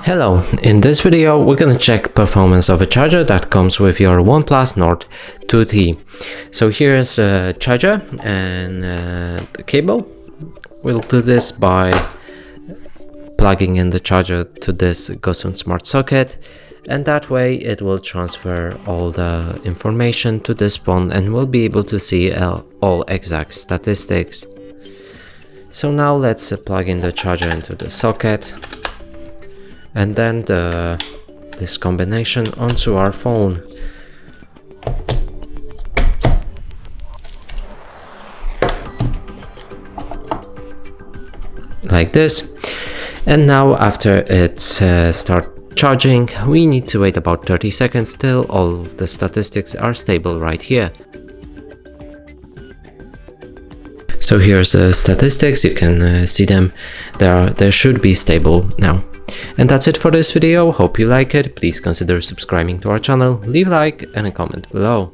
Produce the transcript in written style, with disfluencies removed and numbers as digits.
Hello, in this video we're gonna check performance of a charger that comes with your OnePlus Nord CE. So here's a charger and the cable. We'll do this by plugging in the charger to this GoSun Smart socket, and that way it will transfer all the information to this phone and we'll be able to see all exact statistics. So now let's plug in the charger into the socket and then this combination onto our phone. Like this. And now after it starts charging, we need to wait about 30 seconds till all the statistics are stable right here. So here's the statistics, you can see them, they should be stable now. And that's it for this video. Hope you like it. Please consider subscribing to our channel, leave a like and a comment below.